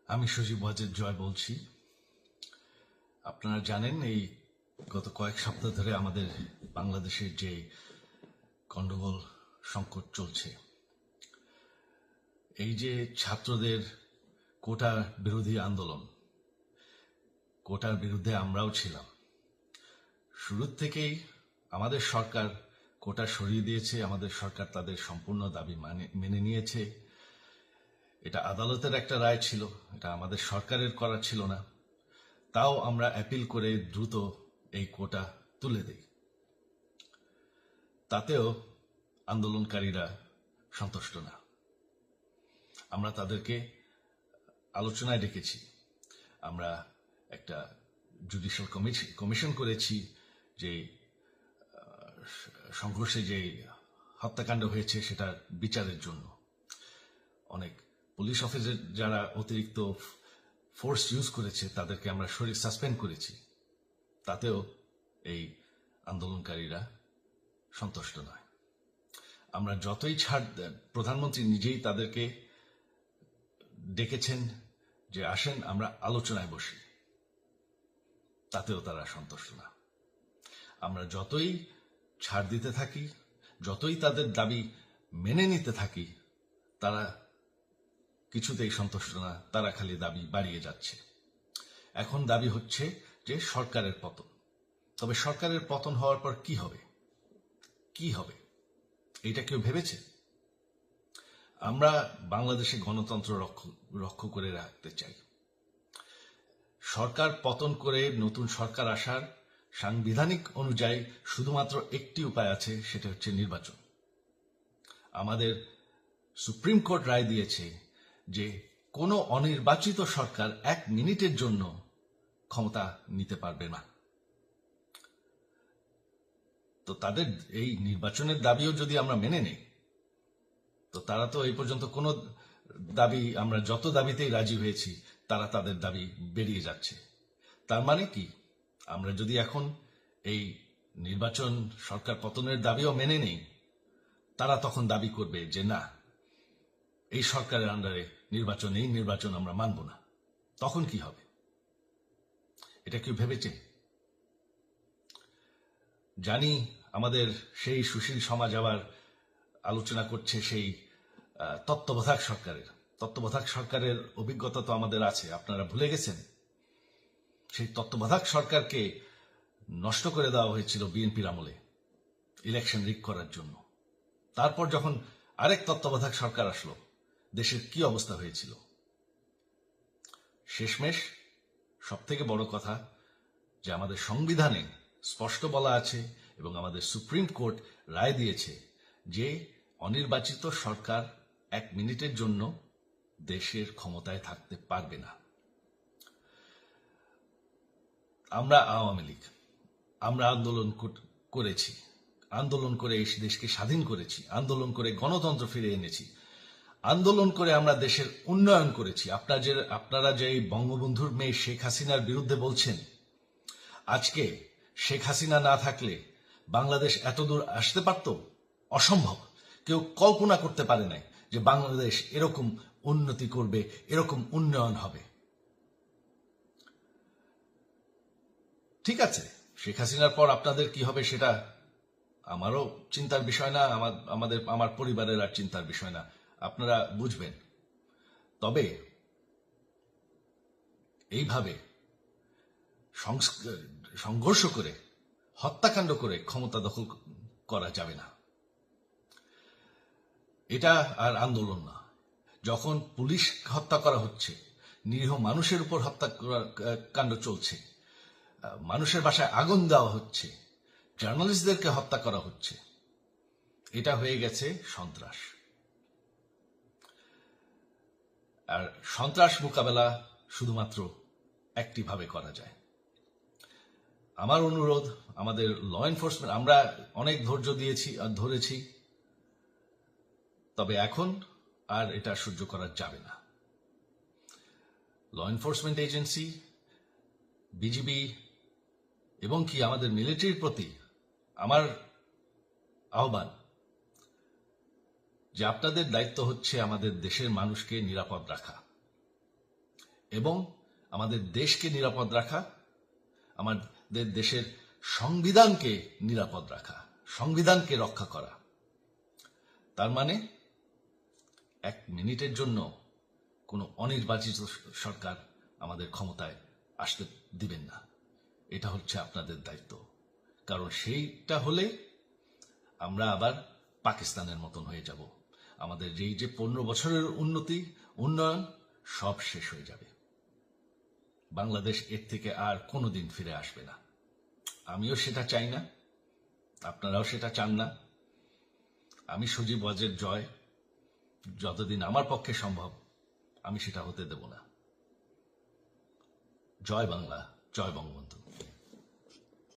আমি সজীব ওয়াজেদ জয় বলছি। আপনারা জানেন এই গত কয়েক সপ্তাহ ধরে আমাদের বাংলাদেশের যে গন্ডগোল সংকট চলছে, এই যে ছাত্রদের কোটা বিরোধী আন্দোলন, কোটার বিরুদ্ধে আমরাও ছিলাম। শুরুর থেকেই আমাদের সরকার কোটা সরিয়ে দিয়েছে, আমাদের সরকার তাদের সম্পূর্ণ দাবি মেনে নিয়েছে। এটা আদালতের একটা রায় ছিল, এটা আমাদের সরকারের করা ছিল না। তাও আমরা অ্যাপিল করে দ্রুত এই কোটা তুলে দেই। তাতেও আন্দোলনকারীরা সন্তুষ্ট না। আমরা তাদেরকে আলোচনায় ডেকেছি, আমরা একটা জুডিশিয়াল কমিশন করেছি, যে সংঘর্ষে যে হত্যাকাণ্ড হয়েছে সেটার বিচারের জন্য। অনেক পুলিশ অফিসার যারা অতিরিক্ত ফোর্স ইউজ করেছে তাদেরকে আমরা সাসপেন্ড করেছি। তাতেও এই আন্দোলনকারীরা সন্তুষ্ট নয়। আমরা যতই ছাড়, প্রধানমন্ত্রী নিজেই তাদেরকে ডেকেছেন যে আসেন আমরা আলোচনায় বসি, তাতেও তারা সন্তুষ্ট না। আমরা যতই ছাড় দিতে থাকি, যতই তাদের দাবি মেনে নিতে থাকি, তারা কিছুতেই সন্তুষ্ট না, তারা খালি দাবি বাড়িয়ে যাচ্ছে। এখন দাবি হচ্ছে যে সরকারের পতন। তবে সরকারের পতন হওয়ার পর কি হবে, কি হবে এটা কেউ ভেবেছে? আমরা বাংলাদেশে গণতন্ত্র রক্ষা করে রাখতে চাই। সরকার পতন করে নতুন সরকার আসার সাংবিধানিক অনুযায়ী শুধুমাত্র একটি উপায় আছে, সেটা হচ্ছে নির্বাচন। আমাদের সুপ্রিম কোর্ট রায় দিয়েছে যে কোনো অনির্বাচিত সরকার 1 মিনিটের জন্য ক্ষমতা নিতে পারবে না। তো তাদের এই নির্বাচনের দাবিও যদি আমরা মেনে নেই, তো তারা তো এই পর্যন্ত কোনো দাবি, আমরা যত দাবিতেই রাজি হয়েছি তারা তাদের দাবি বেরিয়ে যাচ্ছে। তার মানে কি, আমরা যদি এখন এই নির্বাচন, সরকার পতনের দাবিও মেনে নেই, তারা তখন দাবি করবে যে না, এই সরকারের আন্ডারে নির্বাচন, এই নির্বাচন আমরা মানব না। তখন কি হবে এটা কেউ ভেবেছে? জানি আমাদের সেই সুশীল সমাজ আবার আলোচনা করছে সেই তত্ত্বাবধায়ক সরকারের অভিজ্ঞতা তো আমাদের আছে, আপনারা ভুলে গেছেন? সেই তত্ত্বাবধায়ক সরকারকে নষ্ট করে দেওয়া হয়েছিল বিএনপির আমলে ইলেকশন রিগ করার জন্য। তারপর যখন আরেক তত্ত্বাবধায়ক সরকার আসলো, দেশের কি অবস্থা হয়েছিল। শেষমেশ সব থেকে বড় কথা যে আমাদের সংবিধানে স্পষ্ট বলা আছে এবং আমাদের সুপ্রিম কোর্ট রায় দিয়েছে যে অনির্বাচিত সরকার 1 মিনিটের জন্য দেশের ক্ষমতায় থাকতে পারবে না। আমরা আওয়ামী লীগ, আমরা আন্দোলন করেছি, আন্দোলন করে এই দেশকে স্বাধীন করেছি, আন্দোলন করে গণতন্ত্র ফিরে এনেছি, আন্দোলন করে আমরা দেশের উন্নয়ন করেছি। আপনারা যে বঙ্গবন্ধুর মেয়ে শেখ হাসিনার বিরুদ্ধে বলছেন, আজকে শেখ হাসিনা না থাকলে বাংলাদেশ এতদূর আসতে পারত? অসম্ভব। কেউ কল্পনা করতে পারে নাই যে বাংলাদেশ এরকম উন্নতি করবে, এরকম উন্নয়ন হবে। ঠিক আছে, শেখ হাসিনার পর আপনাদের কি হবে সেটা আমারও চিন্তার বিষয় না, আমার পরিবারের আর চিন্তার বিষয় না, আপনারা বুঝবেন। তবে এইভাবে সংঘর্ষ করে, হত্যাকাণ্ড করে ক্ষমতা দখল করা যাবে না। এটা আর আন্দোলন না। যখন পুলিশ হত্যা করা হচ্ছে, নিরীহ মানুষের উপর হত্যাকাণ্ড চলছে, মানুষের বাসায় আগুন দেওয়া হচ্ছে, জার্নালিস্টদেরকে হত্যা করা হচ্ছে, এটা হয়ে গেছে সন্ত্রাস। আর সন্ত্রাস মোকাবেলা শুধুমাত্র একটি ভাবে করা যায়। আমার অনুরোধ, আমাদের ল এনফোর্সমেন্ট, আমরা অনেক ধৈর্য ধরেছি, তবে এখন আর এটা সহ্য করা যাবে না। ল এনফোর্সমেন্ট এজেন্সি, বিজিবি এবং কি আমাদের মিলিটারির প্রতি আমার আহ্বান যে আপনাদের দায়িত্ব হচ্ছে আমাদের দেশের মানুষকে নিরাপদ রাখা। এবং আমাদের দেশকে নিরাপদ রাখা, আমাদের দেশের সংবিধানকে নিরাপদ রাখা, সংবিধানকে রক্ষা করা। তার মানে 1 মিনিটের জন্য কোনো অনির্বাচিত সরকার আমাদের ক্ষমতায় আসতে দিবেন না। এটা হচ্ছে আপনাদের দায়িত্ব, কারণ সেইটা হলে আমরা আবার পাকিস্তানের মতন হয়ে যাব। আমাদের যেই যে 15 বছরের উন্নয়ন সব শেষ হয়ে যাবে। বাংলাদেশ এর থেকে আর কোনোদিন ফিরে আসবে না। আমিও সেটা চাই না, আপনারাও সেটা চান না। আমি সজীব ওয়াজের জয় যতদিন আমার পক্ষে সম্ভব আমি সেটা হতে দেব না। জয় বাংলা, জয় বঙ্গবন্ধু।